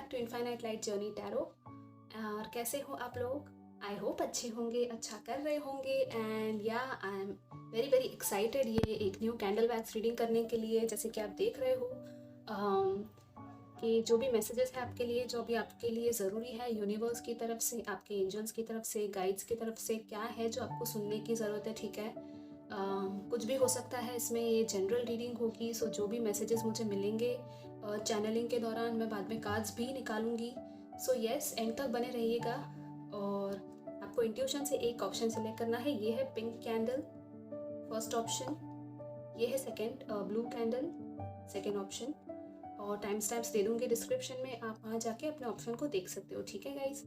Back to infinite light journey tarot. और कैसे हो आप लोग? आई होप अच्छे होंगे, अच्छा कर रहे होंगे। एंड या I am very very excited ये एक न्यू कैंडल वैक्स रीडिंग करने के लिए। जैसे कि आप देख रहे हो कि जो भी मैसेजेस है आपके लिए, जो भी आपके लिए ज़रूरी है यूनिवर्स की तरफ से, आपके एंजल्स की तरफ से, गाइड्स की तरफ से, क्या है जो आपको सुनने की ज़रूरत है, ठीक है। कुछ भी हो सकता है इसमें, ये जनरल रीडिंग होगी। सो जो भी मैसेजेस मुझे मिलेंगे चैनलिंग के दौरान, मैं बाद में कार्ड्स भी निकालूंगी। सो यस, एंड तक बने रहिएगा। और आपको इंट्यूशन से एक ऑप्शन सेलेक्ट करना है। ये है पिंक कैंडल, फर्स्ट ऑप्शन। ये है second blue candle, second option. और टाइम स्टैम्प्स दे दूँगी डिस्क्रिप्शन में, आप वहाँ जाके अपने ऑप्शन को देख सकते हो, ठीक है guys.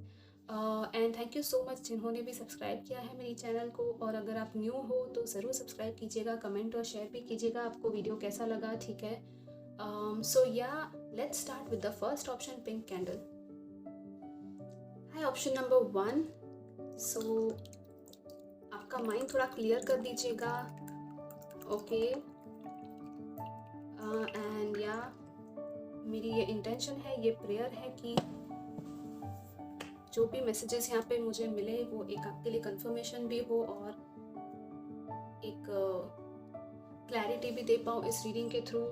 And thank you so much जिन्होंने भी सब्सक्राइब किया है मेरी चैनल को। और अगर आप न्यू हो तो ज़रूर सब्सक्राइब कीजिएगा, कमेंट और शेयर भी कीजिएगा आपको वीडियो कैसा लगा, ठीक है। सो या let's start with the first option, pink candle. Hi option number 1। सो आपका माइंड थोड़ा क्लियर कर दीजिएगा, ओके। एंड या मेरी ये इंटेंशन है, ये प्रेयर है कि जो भी मैसेजेस यहाँ पे मुझे मिले वो एक आपके लिए कंफर्मेशन भी हो और एक क्लैरिटी भी दे पाऊँ इस रीडिंग के थ्रू।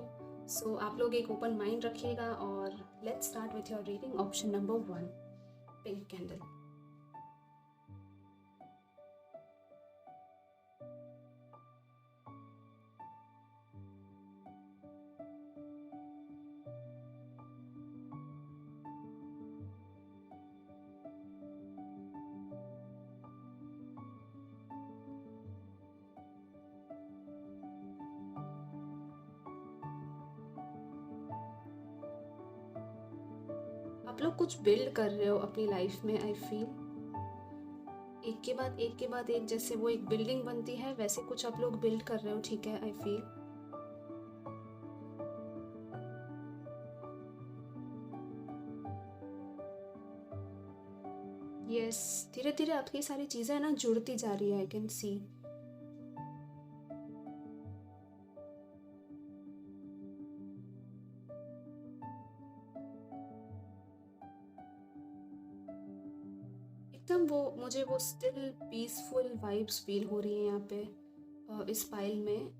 सो आप लोग एक ओपन माइंड रखिएगा और let's start with your reading. Option number 1, pink candle. आप लोग कुछ बिल्ड कर रहे हो अपनी लाइफ में, आई फील। एक के बाद एक के बाद एक, जैसे वो एक बिल्डिंग बनती है वैसे कुछ आप लोग बिल्ड कर रहे हो, ठीक है, आई फील। यस, धीरे धीरे आपकी सारी चीज़ें ना जुड़ती जा रही है, आई कैन सी। एकदम वो मुझे वो स्टिल पीसफुल वाइब्स फील हो रही है यहाँ पे इस पाइल में।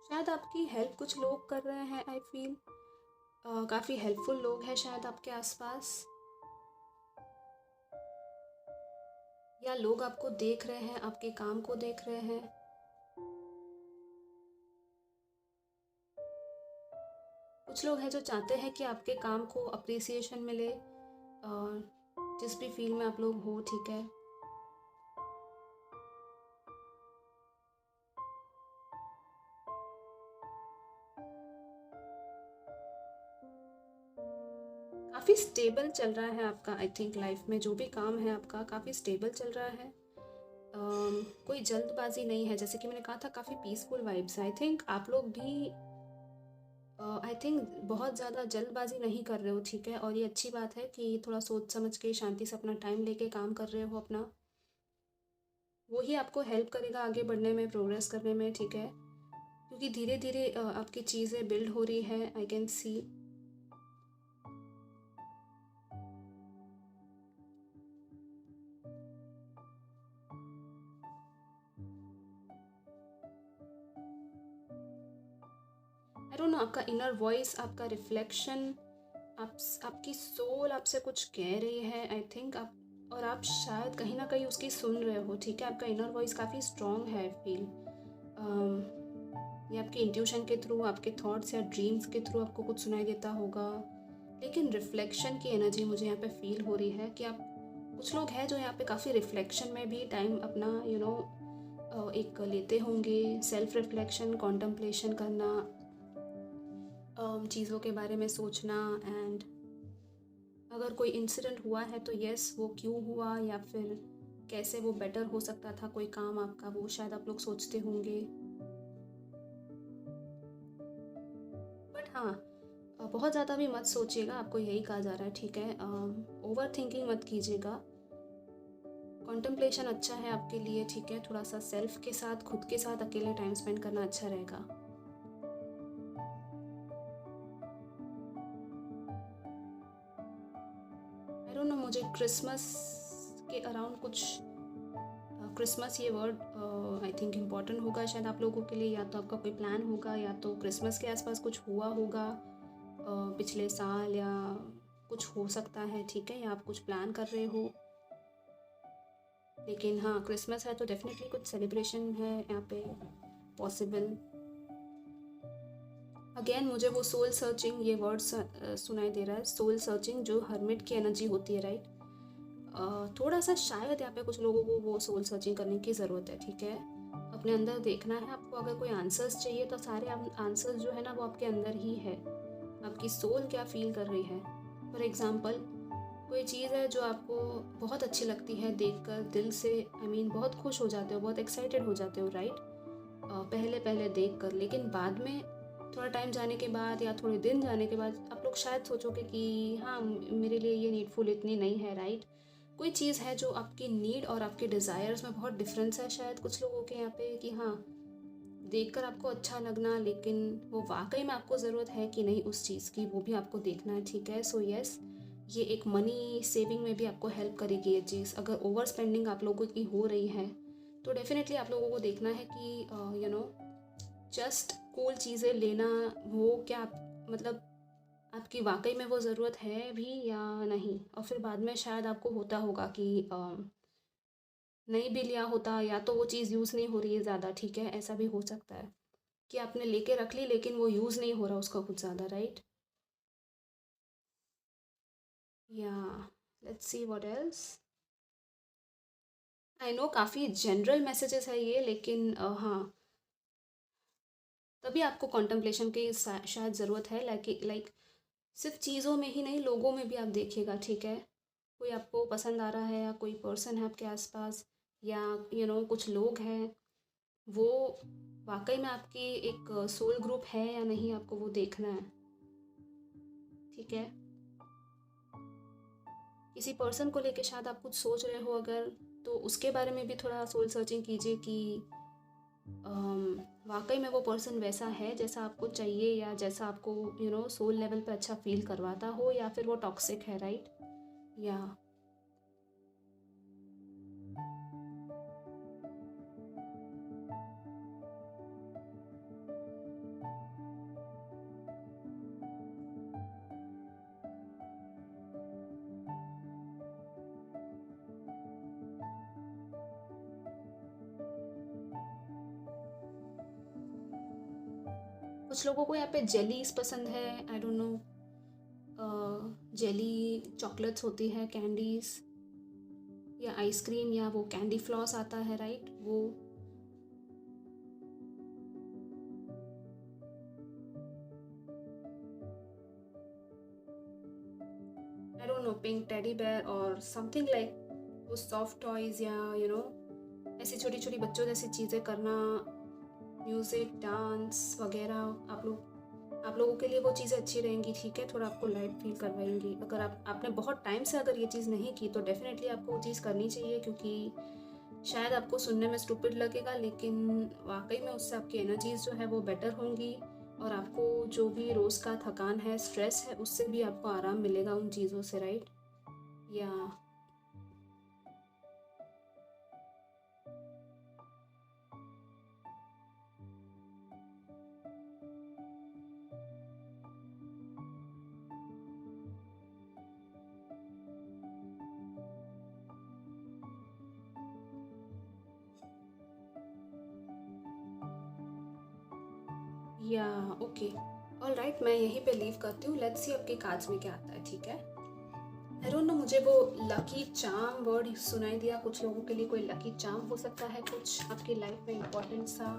शायद आपकी हेल्प कुछ लोग कर रहे हैं, आई फील। काफ़ी हेल्पफुल लोग हैं शायद आपके आसपास, या लोग आपको देख रहे हैं, आपके काम को देख रहे हैं। कुछ लोग हैं जो चाहते हैं कि आपके काम को अप्रिसिएशन मिले, जिस भी फील्ड में आप लोग हो, ठीक है। काफ़ी स्टेबल चल रहा है आपका, आई थिंक लाइफ में जो भी काम है आपका काफ़ी स्टेबल चल रहा है। कोई जल्दबाजी नहीं है, जैसे कि मैंने कहा था, काफ़ी पीसफुल वाइब्स। आई थिंक आप लोग भी आई थिंक बहुत ज़्यादा जल्दबाजी नहीं कर रहे हो, ठीक है। और ये अच्छी बात है कि थोड़ा सोच समझ के शांति से अपना टाइम लेके काम कर रहे हो अपना। वही आपको हेल्प करेगा आगे बढ़ने में, प्रोग्रेस करने में, ठीक है। क्योंकि धीरे धीरे आपकी चीज़ें बिल्ड हो रही है, I can see. I don't no, आपका इनर वॉइस, आपका रिफ्लेक्शन, आपकी सोल आपसे कुछ कह रही है, आई थिंक। आप और आप शायद कहीं ना कहीं उसकी सुन रहे हो, ठीक है। आपका इनर वॉइस काफ़ी स्ट्रॉन्ग है, आई फील। ये आपके इंट्यूशन के थ्रू, आपके थॉट्स या ड्रीम्स के थ्रू आपको कुछ सुनाई देता होगा। लेकिन रिफ्लेक्शन की एनर्जी मुझे यहाँ पे फील हो रही है कि आप, कुछ लोग हैं जो यहाँ पे काफ़ी रिफ्लेक्शन में भी टाइम अपना एक लेते होंगे। सेल्फ रिफ्लेक्शन, कॉन्टम्पलेशन करना, चीज़ों के बारे में सोचना। एंड अगर कोई इंसिडेंट हुआ है तो यस, वो क्यों हुआ या फिर कैसे वो बेटर हो सकता था कोई काम आपका, वो शायद आप लोग सोचते होंगे। बट हाँ, बहुत ज़्यादा भी मत सोचिएगा, आपको यही कहा जा रहा है, ठीक है। ओवर थिंकिंग मत कीजिएगा। कॉन्टेम्पलेशन अच्छा है आपके लिए, ठीक है। थोड़ा सा सेल्फ के साथ, खुद के साथ अकेले टाइम स्पेंड करना अच्छा रहेगा। आई डोंट नो, मुझे क्रिसमस के अराउंड कुछ, क्रिसमस ये वर्ड आई थिंक इम्पॉर्टेंट होगा शायद आप लोगों के लिए। या तो आपका कोई प्लान होगा, या तो क्रिसमस के आसपास कुछ हुआ होगा पिछले साल, या कुछ हो सकता है, ठीक है। या आप कुछ प्लान कर रहे हो। लेकिन हाँ, क्रिसमस है तो डेफिनेटली कुछ सेलिब्रेशन है यहाँ पे पॉसिबल। अगेन मुझे वो सोल सर्चिंग ये वर्ड सुनाई दे रहा है, सोल सर्चिंग, जो हर्मिट की एनर्जी होती है, राइट। थोड़ा सा शायद यहाँ पे कुछ लोगों को वो सोल सर्चिंग करने की ज़रूरत है, ठीक है। अपने अंदर देखना है आपको। अगर कोई आंसर्स चाहिए तो सारे आंसर्स जो है ना वो आपके अंदर ही है। आपकी सोल क्या फील कर रही है। फॉर एग्ज़ाम्पल, कोई चीज़ है जो आपको बहुत अच्छी लगती है देखकर, दिल से बहुत खुश हो जाते हो, बहुत एक्साइटेड हो जाते हो, राइट। पहले पहले देखकर, लेकिन बाद में थोड़ा टाइम जाने के बाद या थोड़े दिन जाने के बाद आप लोग शायद सोचोगे कि हाँ, मेरे लिए ये नीडफुल इतनी नहीं है, राइट। कोई चीज़ है जो आपकी नीड और आपके डिज़ायर्स में बहुत डिफरेंस है शायद कुछ लोगों के यहाँ पे, कि हाँ, देखकर आपको अच्छा लगना, लेकिन वो वाकई में आपको ज़रूरत है कि नहीं उस चीज़ की, वो भी आपको देखना है, ठीक है। सो यस, ये एक मनी सेविंग में भी आपको हेल्प करेगी ये चीज़। अगर ओवर स्पेंडिंग आप लोगों की हो रही है तो डेफिनेटली आप लोगों को देखना है कि जस्ट कूल चीज़ें लेना, वो क्या मतलब आपकी वाकई में वो ज़रूरत है भी या नहीं। और फिर बाद में शायद आपको होता होगा कि नहीं भी लिया होता, या तो वो चीज़ यूज़ नहीं हो रही है ज़्यादा, ठीक है। ऐसा भी हो सकता है कि आपने लेके रख ली लेकिन वो यूज़ नहीं हो रहा उसका कुछ ज़्यादा, राइट। या let's see what else. I know काफ़ी जनरल मैसेजेस है ये, लेकिन हाँ, तभी आपको कॉन्टम्पलेशन की शायद ज़रूरत है। लाइक सिर्फ चीज़ों में ही नहीं, लोगों में भी आप देखिएगा, ठीक है। कोई आपको पसंद आ रहा है, या कोई पर्सन है आपके आसपास, या कुछ लोग हैं, वो वाकई में आपकी एक सोल ग्रुप है या नहीं, आपको वो देखना है, ठीक है। किसी पर्सन को लेके शायद आप कुछ सोच रहे हो अगर, तो उसके बारे में भी थोड़ा सोल सर्चिंग कीजिए कि वाकई में वो पर्सन वैसा है जैसा आपको चाहिए, या जैसा आपको सोल लेवल पे अच्छा फील करवाता हो, या फिर वो टॉक्सिक है, राइट। या कुछ लोगों को यहाँ पे जेलीज पसंद है, आई डोंट नो, जेली चॉकलेट्स होती है, कैंडीज या आइसक्रीम, या वो कैंडी फ्लॉस आता है, राइट। वो I don't know, pink teddy bear और समथिंग लाइक, वो सॉफ्ट टॉयज, या ऐसी छोटी छोटी बच्चों जैसी चीज़ें करना, म्यूज़िक, डांस वगैरह, आप लोगों के लिए वो चीज़ें अच्छी रहेंगी, ठीक है। थोड़ा आपको लाइट फील करवाएंगी। अगर आपने बहुत टाइम से अगर ये चीज़ नहीं की तो डेफिनेटली आपको वो चीज़ करनी चाहिए, क्योंकि शायद आपको सुनने में स्टूपिड लगेगा, लेकिन वाकई में उससे आपकी एनर्जीज जो है वो बेटर होंगी, और आपको जो भी रोज़ का थकान है, स्ट्रेस है, उससे भी आपको आराम मिलेगा उन चीज़ों से, राइट। या या ओके, ऑल राइट, मैं यहीं पे लीव करती हूँ। लेट्स सी आपके कार्ड्स में क्या आता है, ठीक है। आई डोंट नो, मुझे वो लकी चार्म वर्ड सुनाई दिया। कुछ लोगों के लिए कोई लकी चार्म हो सकता है कुछ आपकी लाइफ में इम्पोर्टेंट सा,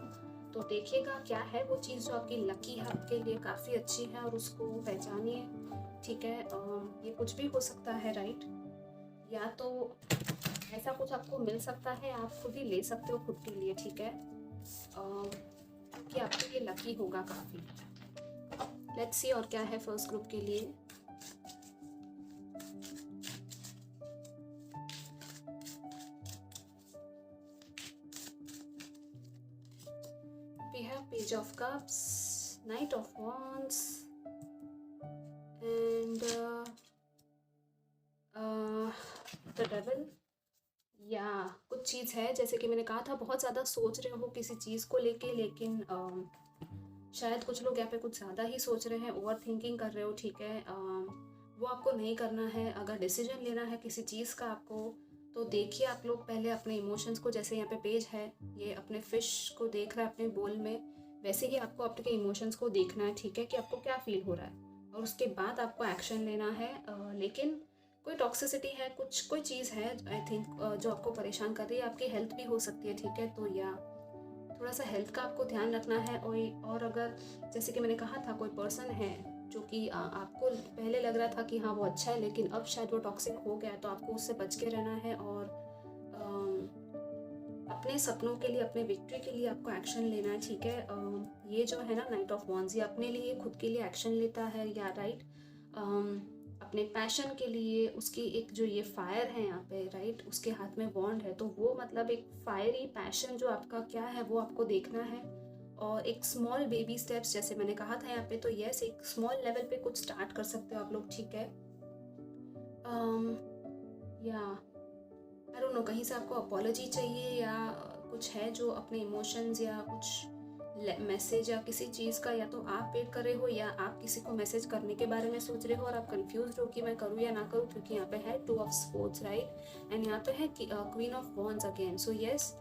तो देखिएगा क्या है वो चीज़ जो आपकी लकी है, आपके लिए काफ़ी अच्छी है, और उसको पहचानिए, ठीक है। ये कुछ भी हो सकता है, राइट। या तो ऐसा कुछ आपको मिल सकता है, आप खुद ही ले सकते हो खुद के लिए, ठीक है, कि आपके लिए लकी होगा काफ़ी। लेट्स सी और क्या है फर्स्ट ग्रुप के लिए। We have Page of Cups, Knight of Wands, and the Devil। या कुछ चीज़ है, जैसे कि मैंने कहा था, बहुत ज़्यादा सोच रहे हो किसी चीज़ को लेके, लेकिन शायद कुछ लोग यहाँ पे कुछ ज़्यादा ही सोच रहे हैं, ओवर थिंकिंग कर रहे हो, ठीक है। वो आपको नहीं करना है। अगर डिसीजन लेना है किसी चीज़ का आपको, तो देखिए आप लोग पहले अपने इमोशंस को, जैसे यहाँ पे पेज है, ये अपने फिश को देख रहा है अपने बोल में, वैसे ही आपको आपके इमोशंस को देखना है, ठीक है, कि आपको क्या फील हो रहा है, और उसके बाद आपको एक्शन लेना है। लेकिन कोई टॉक्सिसिटी है, कोई चीज़ है आई थिंक जो आपको परेशान कर रही है, आपकी हेल्थ भी हो सकती है, ठीक है। तो या थोड़ा सा हेल्थ का आपको ध्यान रखना है। और अगर जैसे कि मैंने कहा था, कोई पर्सन है जो कि आपको पहले लग रहा था कि हाँ वो अच्छा है, लेकिन अब शायद वो टॉक्सिक हो गया, तो आपको उससे बच के रहना है। और अपने सपनों के लिए, अपने विक्ट्री के लिए आपको एक्शन लेना है, ठीक है। ये जो है ना नाइट ऑफ वॉन्ड्स, ये अपने लिए, खुद के लिए एक्शन लेता है, या राइट, अपने पैशन के लिए। उसकी एक जो ये फायर है यहाँ पे, राइट, उसके हाथ में वॉन्ड है, तो वो मतलब एक फायरी पैशन जो आपका क्या है वो आपको देखना है। और एक स्मॉल बेबी स्टेप्स, जैसे मैंने कहा था यहाँ पे, तो यस, एक स्मॉल लेवल पे कुछ स्टार्ट कर सकते हो आप लोग, ठीक है। या आई डोंट नो, कहीं से आपको अपॉलॉजी चाहिए, या कुछ है जो अपने इमोशंस या कुछ मैसेज या किसी चीज़ का, या तो आप वेट कर रहे हो, या आप किसी को मैसेज करने के बारे में सोच रहे हो और आप कंफ्यूज हो कि मैं करूँ या ना करूँ, क्योंकि यहाँ पे है 2 ऑफ स्पोर्ट्स, राइट, एंड यहाँ पे है queen of wands again. So yes,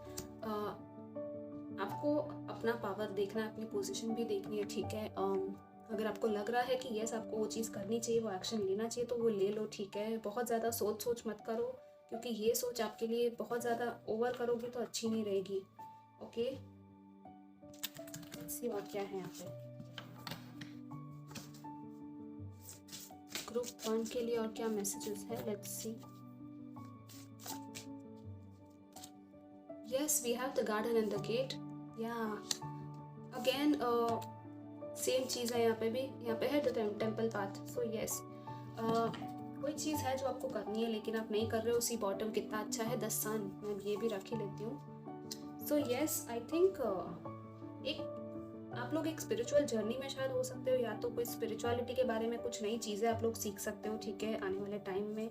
आपको अपना पावर देखना है, अपनी पोजीशन भी देखनी है, ठीक है। अगर आपको लग रहा है कि यस आपको वो चीज़ करनी चाहिए, वो एक्शन लेना चाहिए, तो वो ले लो, ठीक है। बहुत ज़्यादा सोच मत करो, क्योंकि ये सोच आपके लिए बहुत ज़्यादा ओवर करोगे तो अच्छी नहीं रहेगी, ओके। सी और क्या है यहाँ पे ग्रुप 1 के लिए, और क्या मैसेजेस है, let's see. Yes, we have the garden and the gate. या अगेन सेम चीज़ है यहाँ पे भी, यहाँ पे है the temple path. So yes, कोई चीज़ है जो आपको करनी है लेकिन आप नहीं कर रहे हो। सी बॉटम कितना अच्छा है, द सन, मैं ये भी रख ही लेती हूँ। सो यस, आई थिंक आप लोग एक स्पिरिचुअल जर्नी में शायद हो सकते हो, या तो कोई स्पिरिचुअलिटी के बारे में कुछ नई चीज़ें आप लोग सीख सकते हो, ठीक है। आने वाले टाइम में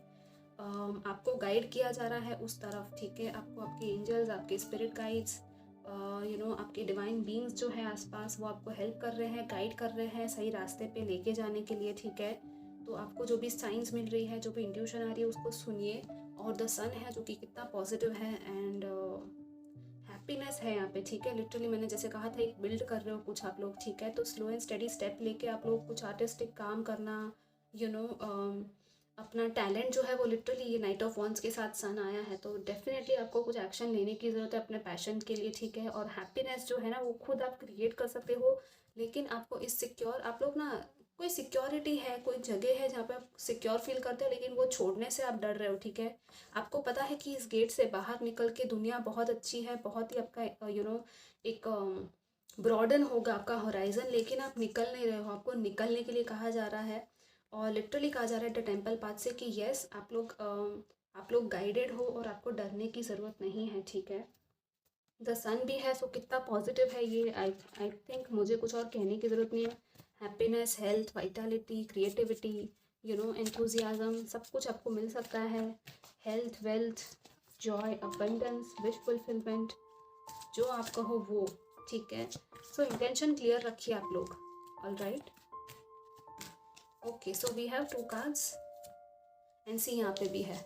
आपको गाइड किया जा रहा है उस तरफ, ठीक है। आपको आपके एंजल्स, आपके स्पिरिट गाइड्स, आपके डिवाइन बीइंग्स जो है आसपास, वो आपको हेल्प कर रहे हैं, गाइड कर रहे हैं सही रास्ते पे लेके जाने के लिए, ठीक है। तो आपको जो भी साइंस मिल रही है, जो भी इंट्यूशन आ रही है, उसको सुनिए। और द सन है जो कि कितना पॉजिटिव है, एंड हैप्पीनेस है यहाँ पे, ठीक है। लिटरली मैंने जैसे कहा था, एक बिल्ड कर रहे हो कुछ आप लोग, ठीक है। तो स्लो एंड स्टेडी स्टेप लेके आप लोग कुछ आर्टिस्टिक काम करना, अपना टैलेंट जो है वो, लिटरली ये नाइट ऑफ वॉन्ड्स के साथ सन आया है, तो डेफिनेटली आपको कुछ एक्शन लेने की ज़रूरत है अपने पैशन के लिए, ठीक है। और हैप्पीनेस जो है ना, वो खुद आप क्रिएट कर सकते हो, लेकिन आपको इस सिक्योर, आप लोग ना, कोई सिक्योरिटी है, कोई जगह है जहाँ पे आप सिक्योर फील करते हो, लेकिन वो छोड़ने से आप डर रहे हो, ठीक है। आपको पता है कि इस गेट से बाहर निकल के दुनिया बहुत अच्छी है, बहुत ही आपका एक ब्रॉडन होगा आपका होराइजन, लेकिन आप निकल नहीं रहे हो। आपको निकलने के लिए कहा जा रहा है, और लिटरली कहा जा रहा है द टेम्पल पाथ से कि यस आप लोग गाइडेड हो, और आपको डरने की ज़रूरत नहीं है, ठीक है। द सन भी है, सो कितना पॉजिटिव है ये। आई थिंक मुझे कुछ और कहने की ज़रूरत नहीं है। Happiness, health, Vitality, creativity, enthusiasm, सब कुछ आपको मिल सकता है। Health, wealth, Joy, abundance, wish fulfilment, जो आप कहो वो, ठीक है। सो इंटेंशन क्लियर रखिए आप लोग, all right. Okay, so we have 2 cards, and see यहाँ पे भी है,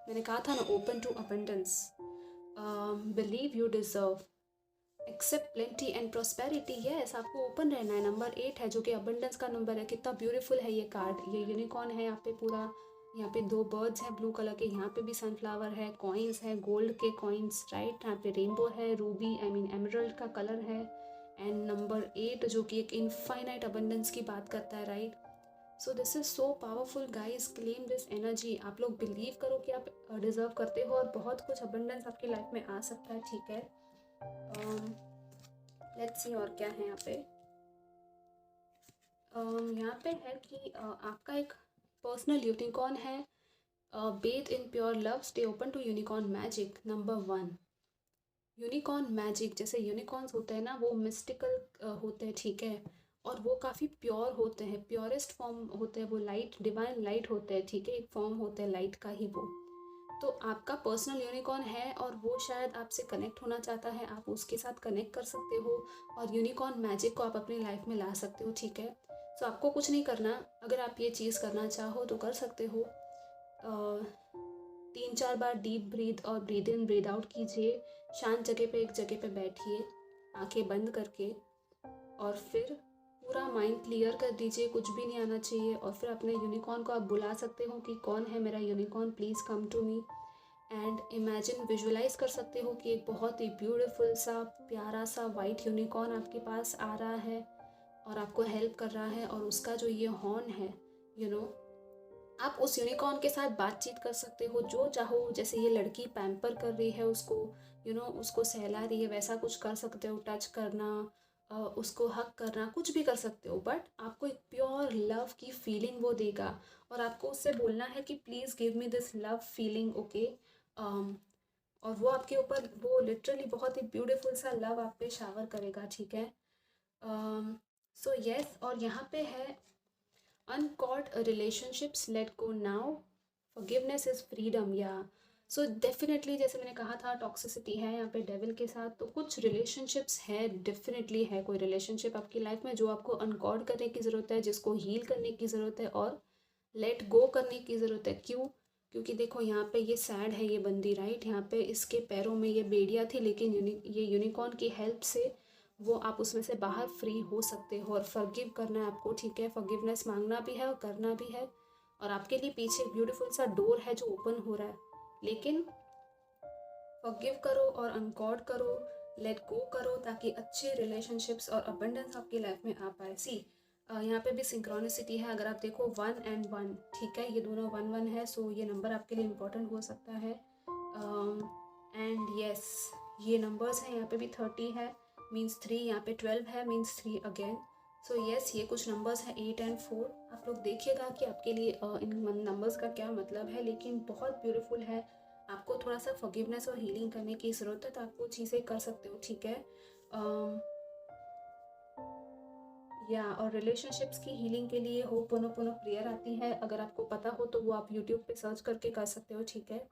मैंने कहा था ना, open to abundance, believe you deserve, accept plenty and prosperity. Yes, आपको ओपन रहना है। नंबर 8 है जो कि अबंडेंस का नंबर है। कितना ब्यूटीफुल है ये कार्ड। ये यूनिकॉर्न है यहाँ पे पूरा, यहाँ पे 2 बर्ड्स हैं ब्लू कलर के, यहाँ पे भी सनफ्लावर है, कॉइन्स है, गोल्ड के कॉइन्स, राइट। यहाँ पे रेनबो है, रूबी एमरल्ड का कलर है, एंड नंबर 8 जो कि एक इनफाइनाइट अबंडेंस की बात करता है, right. So this is so powerful guys, claim this energy. आप लोग बिलीव करो कि आप डिजर्व करते हो, और बहुत कुछ अबंडेंस आपकी लाइफ में आ सकता है, ठीक है। लेट्स सी और क्या है यहाँ पे। यहाँ पे है कि आपका एक पर्सनल यूनिकॉर्न है। Bathe in pure love, stay open to unicorn magic. Number 1, unicorn magic. जैसे यूनिकॉर्न्स होते हैं ना, वो मिस्टिकल होते हैं, ठीक है, और वो काफ़ी प्योर होते हैं, प्योरेस्ट फॉर्म होते हैं, वो लाइट, डिवाइन लाइट होते हैं, ठीक है, एक फॉर्म होता है लाइट का ही वो। तो आपका पर्सनल यूनिकॉर्न है और वो शायद आपसे कनेक्ट होना चाहता है, आप उसके साथ कनेक्ट कर सकते हो और यूनिकॉर्न मैजिक को आप अपनी लाइफ में ला सकते हो, ठीक है। सो आपको कुछ नहीं करना, अगर आप ये चीज़ करना चाहो तो कर सकते हो। 3-4 बार डीप ब्रीथ और ब्रीद इन ब्रीद आउट कीजिए। शांत जगह पे, एक जगह पे बैठिए आंखें बंद करके, और फिर पूरा माइंड क्लियर कर दीजिए, कुछ भी नहीं आना चाहिए। और फिर अपने यूनिकॉर्न को आप बुला सकते हो कि कौन है मेरा unicorn, please come to me. And imagine, visualize कर सकते हो कि एक बहुत ही ब्यूटीफुल सा, प्यारा सा वाइट यूनिकॉर्न आपके पास आ रहा है और आपको हेल्प कर रहा है, और उसका जो ये हॉर्न है, यू नो, आप उस यूनिकॉर्न के साथ बातचीत कर सकते हो जो चाहो। जैसे ये लड़की पैम्पर कर रही है उसको, उसको सहला रही है, वैसा कुछ कर सकते हो, टच करना, उसको हक करना, कुछ भी कर सकते हो। बट आपको एक प्योर लव की फीलिंग वो देगा, और आपको उससे बोलना है कि please give me this love feeling, okay. और वो आपके ऊपर, वो लिटरली बहुत ही ब्यूटीफुल सा लव आप पे शावर करेगा, ठीक है। सो यस, और यहाँ पे है uncaught relationships let go now, forgiveness is freedom, या सो डेफिनेटली, जैसे मैंने कहा था, टॉक्सिसिटी है यहाँ पे डेविल के साथ, तो कुछ रिलेशनशिप्स है, डेफिनेटली है कोई रिलेशनशिप आपकी लाइफ में जो आपको अनकॉर्ड करने की ज़रूरत है, जिसको हील करने की ज़रूरत है और लेट गो करने की ज़रूरत है। क्यों? क्योंकि देखो यहाँ पे ये सैड है ये बंदी, राइट, यहाँ पे इसके पैरों में ये बेड़ियाँ थी, लेकिन ये यूनिकॉर्न की हेल्प से वो, आप उसमें से बाहर फ्री हो सकते हो। और फॉरगिव करना है आपको, ठीक है, फॉरगिवनेस मांगना भी है और करना भी है। और आपके लिए पीछे ब्यूटीफुल सा डोर है जो ओपन हो रहा है, लेकिन फॉरगिव करो और अनकॉर्ड करो, लेट गो करो, ताकि अच्छे रिलेशनशिप्स और अबंडेंस आपकी लाइफ में आ पाए। सी, यहाँ पे भी सिंक्रोनिसिटी है, अगर आप देखो 1 and 1, ठीक है, ये दोनों 1-1 है, सो ये नंबर आपके लिए इम्पोर्टेंट हो सकता है। एंड यस, ये नंबर्स हैं, यहाँ पे भी 30 है मीन्स 3, यहाँ पे 12 है मीन्स 3 अगेन। सो यस, ये कुछ नंबर्स हैं 8 and 4। आप लोग देखिएगा कि आपके लिए इन नंबर्स का क्या मतलब है, लेकिन बहुत ब्यूटीफुल है। आपको थोड़ा सा फॉरगिवनेस और हीलिंग करने की ज़रूरत है, तो आप वो चीज़ें कर सकते हो, ठीक है। या और रिलेशनशिप्स की हीलिंग के लिए होपोनोपोनो प्रेयर आती है, अगर आपको पता हो तो वो आप यूट्यूब पे सर्च करके कर सकते हो, ठीक है।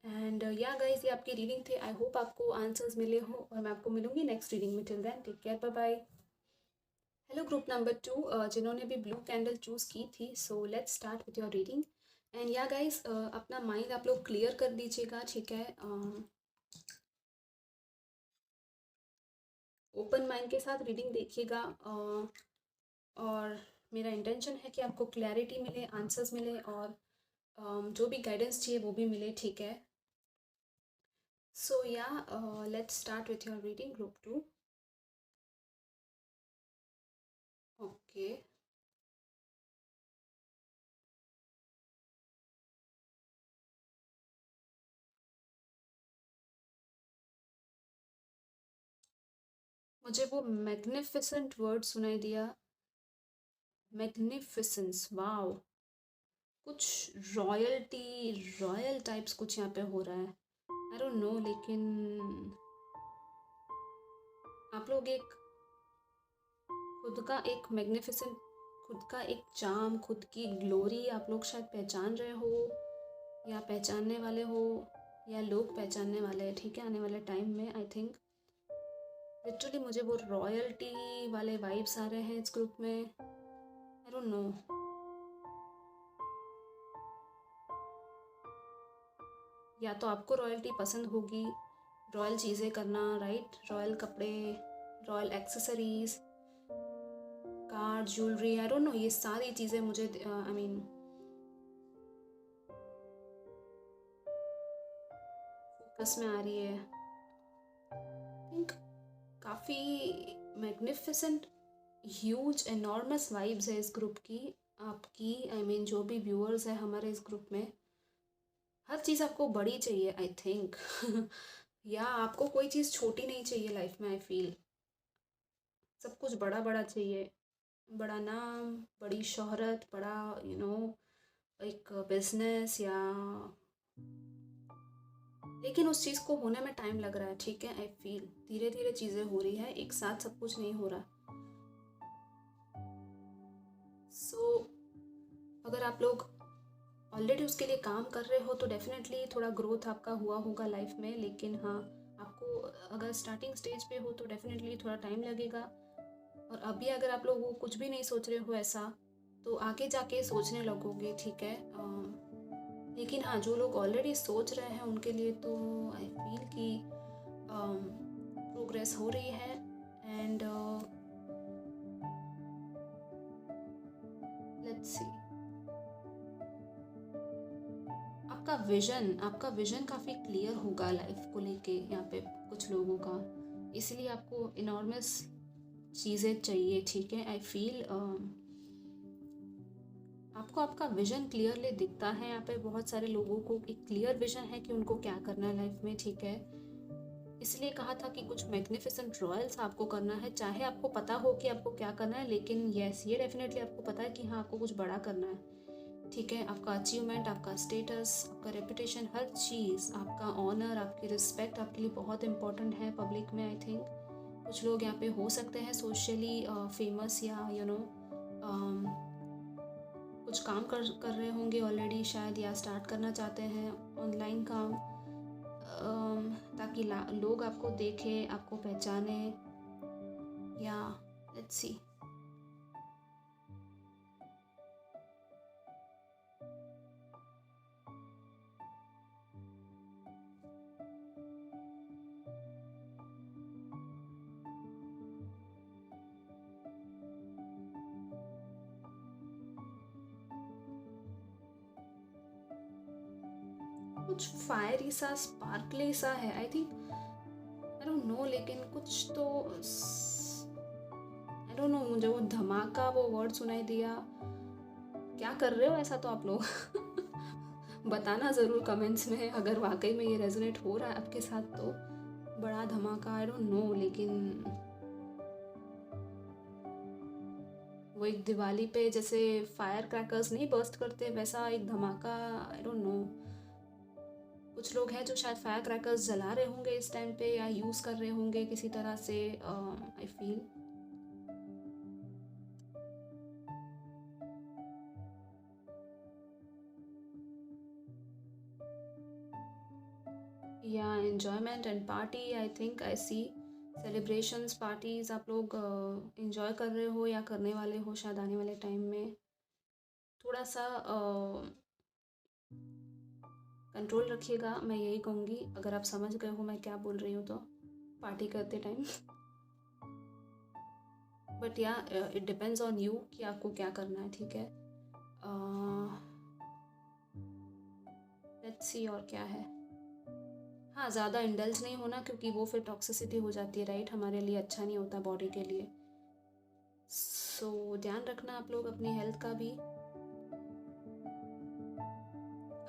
एंड या गाइस, ये आपकी रीडिंग थे, आई होप आपको आंसर्स मिले हो, और मैं आपको मिलूंगी नेक्स्ट रीडिंग में। Till then, take care, bye bye. Hello group number 2, जिन्होंने भी ब्लू कैंडल चूज़ की थी, so let's start with your reading. And yeah guys, अपना माइंड आप लोग क्लियर कर दीजिएगा, ठीक है, ओपन माइंड के साथ रीडिंग देखिएगा। और मेरा इंटेंशन है कि आपको क्लैरिटी मिले, आंसर्स मिले, और जो भी गाइडेंस चाहिए वो भी मिले, ठीक है। सो या let's start with your reading group 2। Okay, मुझे वो मैग्निफिसेंट वर्ड सुनाई दिया, मैग्निफिसेंस, वाओ, कुछ रॉयल्टी, रॉयल टाइप्स कुछ यहाँ पे हो रहा है, आई डोंट नो, लेकिन आप लोग एक, खुद का एक मैग्निफिसेंट, खुद का एक चार्म, खुद की ग्लोरी आप लोग शायद पहचान रहे हो, या पहचानने वाले हो, या लोग पहचानने वाले हैं, ठीक है, आने वाले टाइम में। आई थिंक लिटरली मुझे वो रॉयल्टी वाले वाइब्स आ रहे हैं इस ग्रुप में, आई डोंट नो। या तो आपको रॉयल्टी पसंद होगी, रॉयल चीज़ें करना, राइट, रॉयल कपड़े, royal accessories, car, jewellery, I don't no, ये सारी चीज़ें मुझे, आई मीन, फोकस में आ रही है। थिंक काफ़ी मैग्निफिसेंट, ह्यूज, एनॉर्मस वाइब्स है इस ग्रुप की, आपकी, आई मीन जो भी व्यूअर्स है हमारे इस ग्रुप में, हर चीज़ आपको बड़ी चाहिए, आई थिंक। या आपको कोई चीज़ छोटी नहीं चाहिए लाइफ में, आई फील सब कुछ बड़ा बड़ा चाहिए। बड़ा नाम, बड़ी शोहरत, बड़ा एक बिजनेस या, लेकिन उस चीज़ को होने में टाइम लग रहा है, ठीक है। आई फील धीरे धीरे चीज़ें हो रही है, एक साथ सब कुछ नहीं हो रहा। सो अगर आप लोग ऑलरेडी उसके लिए काम कर रहे हो तो डेफिनेटली थोड़ा ग्रोथ आपका हुआ होगा लाइफ में, लेकिन हाँ, आपको अगर स्टार्टिंग स्टेज पे हो तो डेफिनेटली थोड़ा टाइम लगेगा। और अभी अगर आप लोग वो कुछ भी नहीं सोच रहे हो ऐसा, तो आगे जाके सोचने लगोगे, ठीक है। लेकिन हाँ, जो लोग ऑलरेडी सोच रहे हैं उनके लिए तो आई फील कि प्रोग्रेस हो रही है। एंड लेट्स सी, आपका विजन काफ़ी क्लियर होगा लाइफ को लेके यहाँ पे कुछ लोगों का, इसलिए आपको इनॉर्मस चीज़ें चाहिए, ठीक है। आई फील आपको आपका विजन क्लियरली दिखता है यहाँ पे। बहुत सारे लोगों को एक क्लियर विजन है कि उनको क्या करना है लाइफ में, ठीक है। इसलिए कहा था कि कुछ मैग्निफिसेंट रॉयल्स आपको करना है, चाहे आपको पता हो कि आपको क्या करना है, लेकिन यस, ये डेफिनेटली आपको पता है कि हाँ, आपको कुछ बड़ा करना है, ठीक है। आपका अचीवमेंट, आपका स्टेटस, आपका रेपुटेशन, हर चीज़, आपका ऑनर, आपकी रिस्पेक्ट आपके लिए बहुत इंपॉर्टेंट है पब्लिक में। आई थिंक कुछ लोग यहाँ पे हो सकते हैं सोशली फेमस या कुछ काम कर रहे होंगे ऑलरेडी शायद, या स्टार्ट करना चाहते हैं ऑनलाइन काम, ताकि लोग आपको देखें, आपको पहचाने, या लेट्स सी। कुछ फायरी सा, स्पार्कली सा है, आई थिंक, आई डोंट नो, लेकिन कुछ तो आई डोंट नो, मुझे वो धमाका वो वर्ड सुनाई दिया। क्या कर रहे हो ऐसा तो आप लोग बताना ज़रूर कमेंट्स में अगर वाकई में ये रेजोनेट हो रहा है आपके साथ तो। बड़ा धमाका, आई डोंट नो, लेकिन वो एक दिवाली पे जैसे फायर क्रैकर्स नहीं बर्स्ट करते, वैसा एक धमाका, आई डोंट नो। कुछ लोग हैं जो शायद फायर क्रैकर्स जला रहे होंगे इस टाइम पे, या यूज़ कर रहे होंगे किसी तरह से, आई फील। या enjoyment and party, I think I see celebrations, parties आप लोग एंजॉय कर रहे हो या करने वाले हो शायद आने वाले टाइम में। थोड़ा सा कंट्रोल रखिएगा, मैं यही कहूँगी, अगर आप समझ गए हो मैं क्या बोल रही हूँ तो, पार्टी करते टाइम बट या इट डिपेंड्स ऑन यू कि आपको क्या करना है, ठीक है। लेट्स सी और क्या है। हाँ, ज़्यादा इंडल्ज नहीं होना, क्योंकि वो फिर टॉक्सिसिटी हो जाती है, राइट, हमारे लिए अच्छा नहीं होता बॉडी के लिए। सो ध्यान रखना आप लोग अपनी हेल्थ का भी।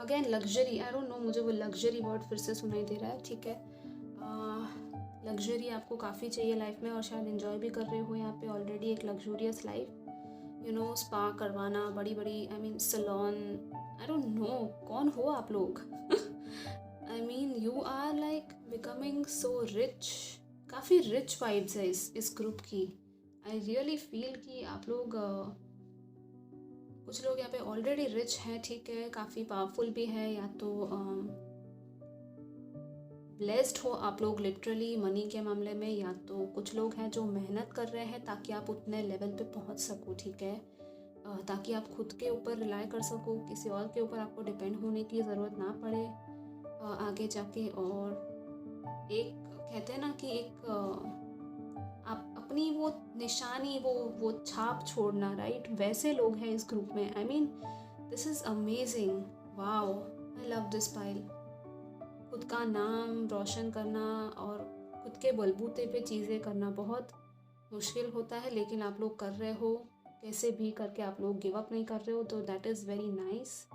Again luxury, I don't no, मुझे वो लग्जरी वर्ड फिर से सुनाई दे रहा है, ठीक है। लग्जरी आपको काफ़ी चाहिए लाइफ में, और शायद एंजॉय भी कर रहे हो यहाँ पे ऑलरेडी एक लग्जूरियस लाइफ, स्पा करवाना, बड़ी बड़ी, I mean salon, I don't know कौन हो आप लोग I mean you are like becoming so rich, काफ़ी रिच वाइब्स है इस ग्रुप की। आई रियली फील कि आप लोग कुछ लोग यहाँ पे ऑलरेडी रिच हैं, ठीक है, काफ़ी पावरफुल भी है, या तो ब्लेस्ड हो आप लोग लिटरली मनी के मामले में, या तो कुछ लोग हैं जो मेहनत कर रहे हैं ताकि आप उतने लेवल पे पहुंच सको, ठीक है, ताकि आप खुद के ऊपर रिलाई कर सको, किसी और के ऊपर आपको डिपेंड होने की ज़रूरत ना पड़े आगे जाके। और एक कहते हैं ना कि एक आप अपनी वो निशानी, वो छाप छोड़ना, राइट, वैसे लोग हैं इस ग्रुप में। I mean this is amazing, wow, I love this pile. खुद का नाम रोशन करना और खुद के बलबूते पे चीज़ें करना बहुत मुश्किल होता है, लेकिन आप लोग कर रहे हो, कैसे भी करके आप लोग गिव अप नहीं कर रहे हो, तो दैट इज़ वेरी नाइस।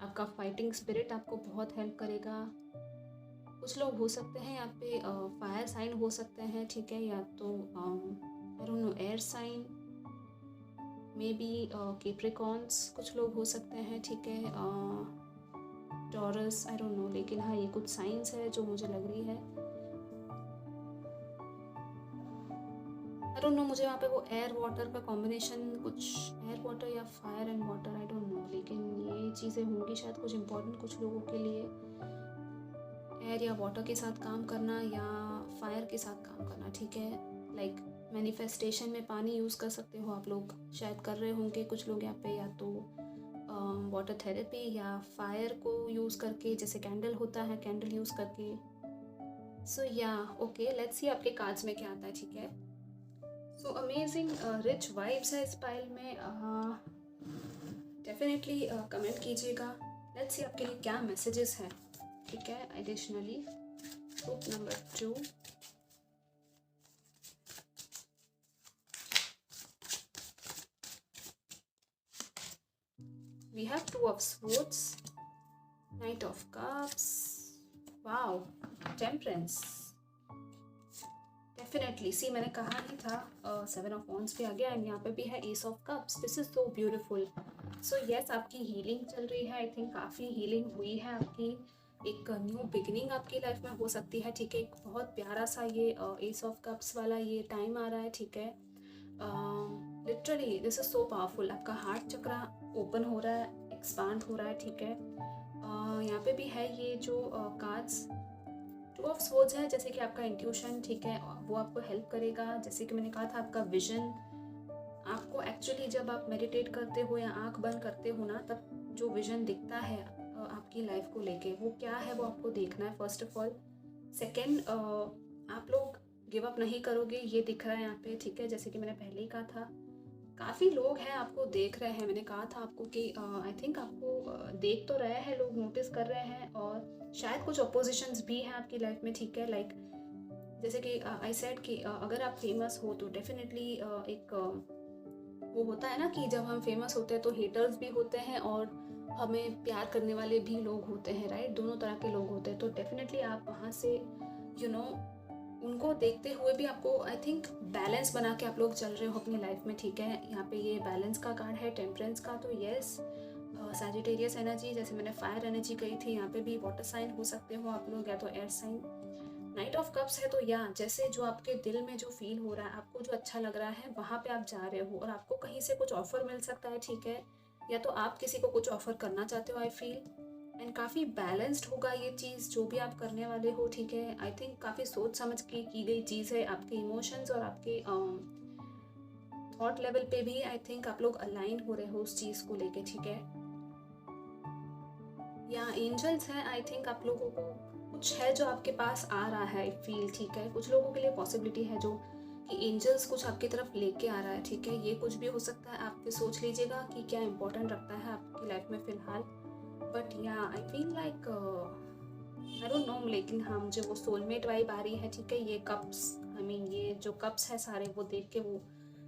आपका फाइटिंग स्पिरिट आपको बहुत हेल्प करेगा। कुछ लोग हो सकते हैं यहाँ पे फायर साइन हो सकते हैं, ठीक है, या तो I don't know, air sign, maybe Capricorns कुछ लोग हो सकते हैं, ठीक है, टॉरस, आई डोंट नो, लेकिन हाँ ये कुछ साइंस है जो मुझे लग रही है। आई डोंट नो, मुझे वहाँ पे वो एयर वाटर का कॉम्बिनेशन, कुछ एयर वाटर या fire and water, I don't no, लेकिन ये चीज़ें होंगी शायद कुछ इम्पोर्टेंट कुछ लोगों के लिए। एयर या वाटर के साथ काम करना या फायर के साथ काम करना, ठीक है, लाइक मैनिफेस्टेशन में पानी यूज़ कर सकते हो आप लोग, शायद कर रहे होंगे कुछ लोग यहाँ पे, या तो वाटर थेरेपी या फायर को यूज़ करके, जैसे कैंडल होता है, कैंडल यूज़ करके। सो या ओके, लेट्स सी आपके कार्ड्स में क्या आता है, ठीक है। सो अमेजिंग रिच वाइब्स है इस पाइल में, डेफिनेटली कमेंट कीजिएगा। लेट्स सी आपके लिए क्या मैसेजेस हैं, ठीक है। Additionally group number 2, we have 2 of swords, Knight of Cups, wow, Temperance, definitely see मैंने कहा नहीं था, 7 ऑफ वॉन्ड्स भी आ गया, एंड यहाँ पे भी है S of cups, this is so beautiful. So yes, आपकी हीलिंग चल रही है, आई थिंक काफ़ी हीलिंग हुई है आपकी, एक न्यू बिगिनिंग आपकी लाइफ में हो सकती है, ठीक है। एक बहुत प्यारा सा ये एस ऑफ कप्स वाला ये टाइम आ रहा है, ठीक है। Literally this is so powerful, आपका हार्ट चक्रा ओपन हो रहा है, एक्सपांड हो रहा है, ठीक है। यहाँ पे भी है ये जो कार्ड्स, 2 ऑफ स्वॉर्ड्स है, जैसे कि आपका इंट्यूशन, ठीक है, वो आपको हेल्प करेगा। जैसे कि मैंने कहा था, आपका विजन, आपको एक्चुअली जब आप मेडिटेट करते हो या आंख बंद करते हो ना, तब जो विजन दिखता है आपकी लाइफ को लेके, वो क्या है वो आपको देखना है फर्स्ट ऑफ ऑल। सेकेंड, आप लोग गिव अप नहीं करोगे, ये दिख रहा है यहाँ पे, ठीक है। जैसे कि मैंने पहले ही कहा था, काफ़ी लोग हैं आपको देख रहे हैं, मैंने कहा था आपको कि आई थिंक आपको देख तो रहे हैं लोग, नोटिस कर रहे हैं, और शायद कुछ अपोजिशंस भी हैं आपकी लाइफ में, ठीक है। लाइक जैसे कि आई सेड कि अगर आप फेमस हो तो डेफिनेटली एक वो होता है ना कि जब हम फेमस होते हैं तो हेटर्स भी होते हैं और हमें प्यार करने वाले भी लोग होते हैं, राइट, दोनों तरह के लोग होते हैं। तो डेफिनेटली आप वहाँ से यू नो उनको देखते हुए भी आपको आई थिंक बैलेंस बना के आप लोग चल रहे हो अपनी लाइफ में, ठीक है। यहाँ पे ये बैलेंस का कार्ड है, टेम्परेंस का, तो यस, सैजिटेरियस एनर्जी, जैसे मैंने फायर एनर्जी कही थी, यहाँ पे भी वाटर साइन हो सकते हो आप लोग, या तो air sign. Knight of cups है, तो या जैसे जो आपके दिल में जो फील हो रहा है, आपको जो अच्छा लग रहा है, वहाँ पे आप जा रहे हो और आपको कहीं से कुछ ऑफर मिल सकता है, ठीक है, या तो आप किसी को कुछ ऑफर करना चाहते हो, आई फील। एंड काफ़ी बैलेंस्ड होगा ये चीज़ जो भी आप करने वाले हो, ठीक है। आई थिंक काफ़ी सोच समझ के की गई चीज़ है, आपके इमोशंस और आपके थॉट लेवल पे भी आई थिंक आप लोग अलाइन हो रहे हो उस चीज़ को लेके, ठीक है। या एंजल्स हैं, आई थिंक आप लोगों को कुछ है जो आपके पास आ रहा है, आई फील, ठीक है। कुछ लोगों के लिए पॉसिबिलिटी है जो कि एंजल्स कुछ आपकी तरफ लेके आ रहा है, ठीक है। ये कुछ भी हो सकता है, आप फिर सोच लीजिएगा कि क्या इंपॉर्टेंट रखता है आपकी लाइफ में फ़िलहाल। बट या I feel like I don't no, लेकिन हाँ मुझे वो सोलमेट वाइब आ रही है, ठीक है। ये कप्स, आई मीन ये जो कप्स है सारे, वो देख के वो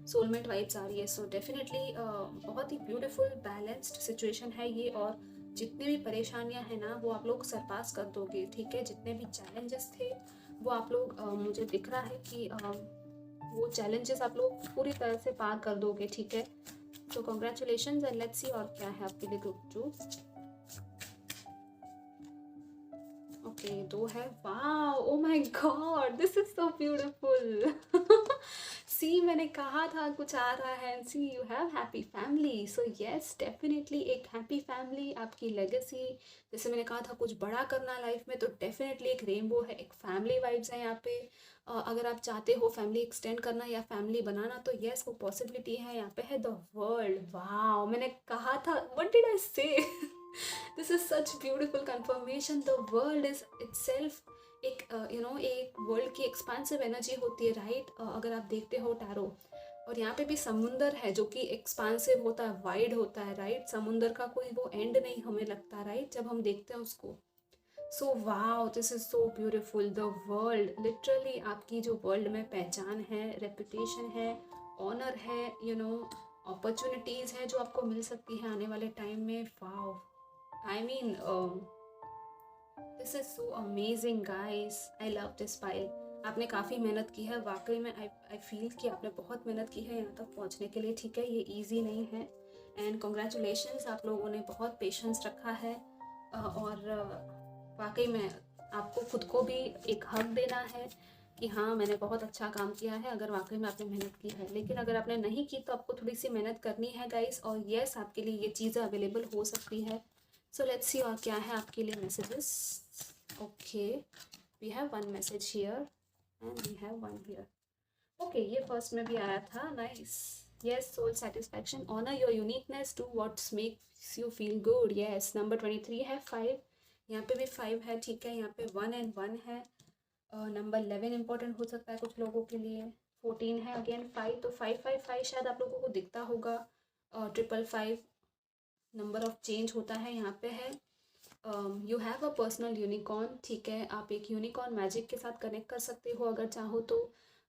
सोलमेट वाइब्स आ रही है। सो डेफिनेटली बहुत ही ब्यूटीफुल बैलेंस्ड सिचुएशन है ये, और जितने भी परेशानियां हैं ना वो आप लोग सरपास कर दोगे, ठीक है। जितने भी चैलेंजेस थे वो आप लोग मुझे दिख रहा है कि वो चैलेंजेस आप लोग पूरी तरह से पार कर दोगे, ठीक है। तो कॉन्ग्रेचुलेशन, एंड लेट्स सी और क्या है आपके लिए ग्रुप 2। ओके, 2 है, wow, oh my God, this is so beautiful. See मैंने कहा था कुछ आ रहा है, see you have happy family. So yes, definitely एक हैप्पी फैमिली, आपकी लेगेसी, जैसे मैंने कहा था कुछ बड़ा करना लाइफ में, तो डेफिनेटली एक रेनबो है, एक फैमिली वाइब्स है यहाँ पे। अगर आप चाहते हो फैमिली एक्सटेंड करना या फैमिली बनाना, तो यस वो पॉसिबिलिटी है। यहाँ पे है द वर्ल्ड, वाओ, मैंने कहा था, व्हाट डिड आई से। This is such beautiful confirmation, the world is itself एक एक वर्ल्ड की एक्सपांसिव एनर्जी होती है, राइट। अगर आप देखते हो टैरो, और यहाँ पे भी समुंदर है जो कि एक्सपांसिव होता है, वाइड होता है, राइट। समुंदर का कोई वो एंड नहीं हमें लगता, राइट, जब हम देखते हैं उसको। So wow, this is so beautiful, the world, literally आपकी जो वर्ल्ड में पहचान है, रेपुटेशन है, ऑनर है, अपॉर्चुनिटीज़ है जो आपको मिल सकती है आने वाले टाइम में। Wow, I mean, this is so amazing, guys. I love this pile. आपने काफ़ी मेहनत की है वाकई में। आई फील कि आपने बहुत मेहनत की है यहाँ तक पहुँचने के लिए, ठीक है। ये इजी नहीं है एंड कॉन्ग्रेचुलेशंस, आप लोगों ने बहुत पेशेंस रखा है और वाकई में आपको खुद को भी एक हक देना है कि हाँ मैंने बहुत अच्छा काम किया है, अगर वाकई में आपने मेहनत की है। लेकिन अगर आपने नहीं की तो आपको थोड़ी सी मेहनत करनी है गाइस, और यस आपके लिए ये चीज़ें अवेलेबल हो सकती है। सो लेट्स सी और क्या है आपके लिए messages. Okay, we have one message here and we have one here. Okay, ये फर्स्ट में भी आया था, nice. Yes, soul satisfaction, honour your uniqueness, to what's makes you feel good. Yes, number 23 है, 5 यहाँ पे भी 5 है, ठीक है। यहाँ पे 1 एंड 1 है। नंबर 11 इंपॉर्टेंट हो सकता है कुछ लोगों के लिए। 14 है, अगेन 5, तो 555 शायद आप लोगों को दिखता होगा। 555 नंबर ऑफ चेंज होता है, यहाँ पे है। You have a personal unicorn, ठीक है। आप एक यूनिकॉर्न मैजिक के साथ कनेक्ट कर सकते हो, अगर चाहो तो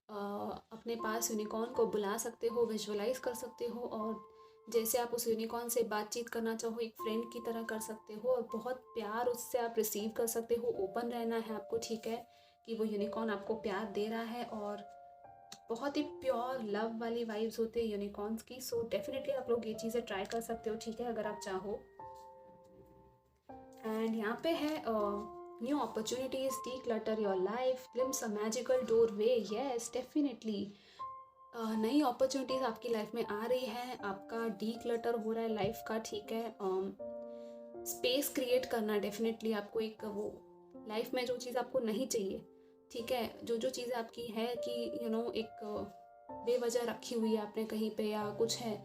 अपने पास यूनिकॉर्न को बुला सकते हो, विजुअलाइज कर सकते हो, और जैसे आप उस यूनिकॉर्न से बातचीत करना चाहो एक फ्रेंड की तरह कर सकते हो, और बहुत प्यार उससे आप रिसीव कर सकते हो। ओपन रहना है आपको, ठीक है, कि वो यूनिकॉर्न आपको प्यार दे रहा है, और बहुत ही प्योर लव वाली वाइब्स होते हैं यूनिकॉर्न्स की। सो डेफिनेटली आप लोग ये चीज़ें ट्राई कर सकते हो, ठीक है, अगर आप चाहो। एंड यहाँ पे है new opportunities, D clutter your life, glimpse a magical door way. Yes definitely नई अपॉर्चुनिटीज़ आपकी लाइफ में आ रही है, आपका डी क्लटर हो रहा है लाइफ का, ठीक है। स्पेस क्रिएट करना डेफिनेटली आपको, एक वो लाइफ में जो चीज़ आपको नहीं चाहिए, ठीक है, जो जो चीज़ आपकी है कि एक बेवजह रखी हुई है आपने कहीं पे या कुछ है,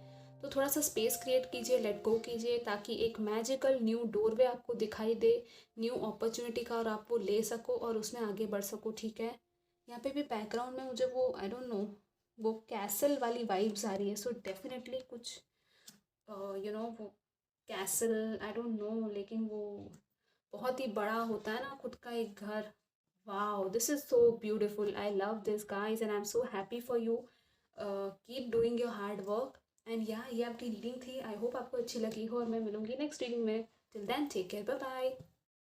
तो थोड़ा सा स्पेस क्रिएट कीजिए, लेट गो कीजिए, ताकि एक मैजिकल न्यू डोरवे आपको दिखाई दे न्यू अपॉर्चुनिटी का, और आप वो ले सको और उसमें आगे बढ़ सको, ठीक है। यहाँ पे भी बैकग्राउंड में मुझे वो आई डोंट नो वो कैसल वाली वाइब्स आ रही है। सो डेफिनेटली कुछ वो कैसल आई डोंट नो, लेकिन वो बहुत ही बड़ा होता है ना खुद का एक घर। Wow, this is so beautiful, I love this guys and I am so happy for you. Keep doing your hard work. And या ये आपकी रीडिंग थी, आई होप आपको अच्छी लगी हो, और मैं मिलूंगी नेक्स्ट रीडिंग में। Till then take care, bye bye.